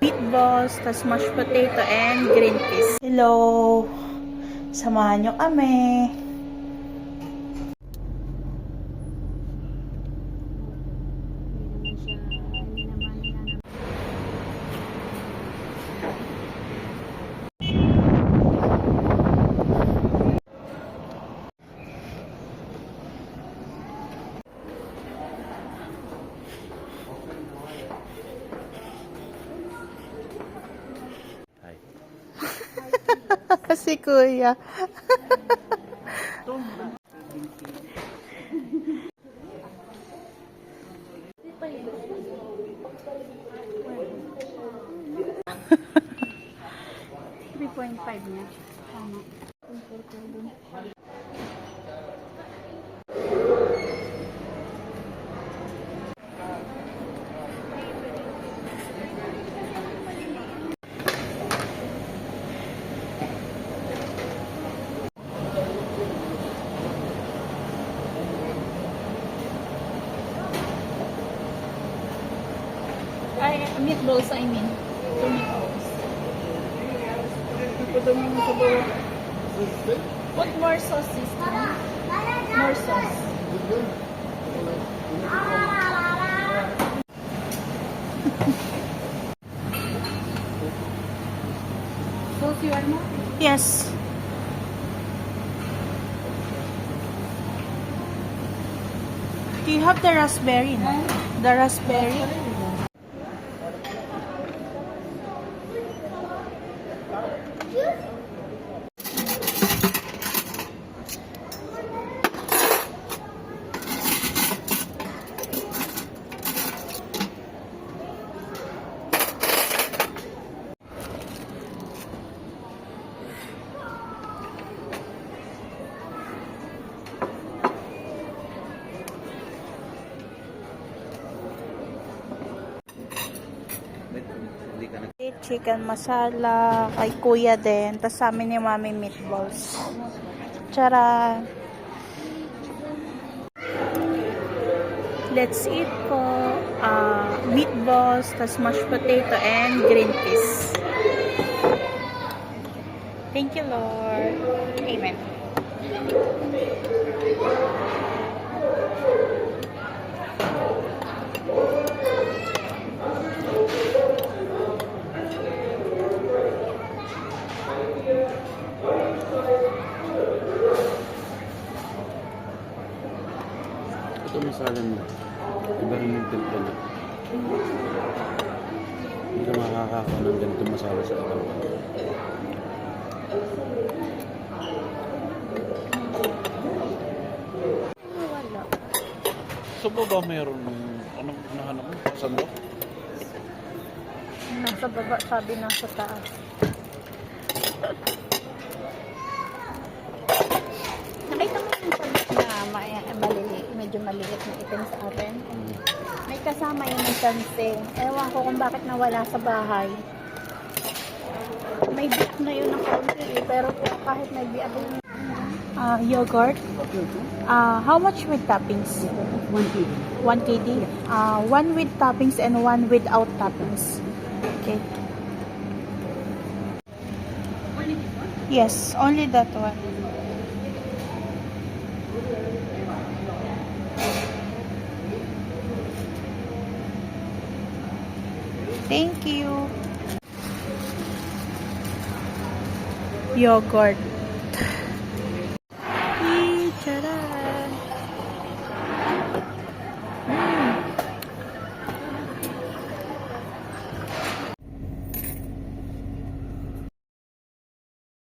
meatballs, tas mashed potato, and green peas. Hello! Samahan nyo kami. Si Kuya. $3.5 niya. Tama. Ay, meatballs, I mean. Two meatballs. What more sauce is there? More sauce. Sauce you want more? Yes. Do you have the raspberry? No? The raspberry? Chicken masala, kay Kuya din, tas sa amin ni Mami meatballs. Tara! Let's eat po. Meatballs, tas mashed potato, and green peas. Thank you, Lord. Amen. Ito masala mo. Iba rin yung tilpa na. Hindi ka makakakaw ng ganito masala sa ilang. Wala. Sa baba mayroon ng anong nahanap mo? Sandok? Nasa baba, sabi nasa taas. Nakita mo yung sabi na medyo maliit na itim sa atin. May kasama yun ng tanse. Ewan ko kung bakit nawala sa bahay. May biak na yun ng kaunti eh. Pero kahit may biak yun. Yogurt. How much with toppings? 1 kg. 1 kg? One with toppings and one without toppings. Okay. Yes, only that one. Thank you. Yogurt.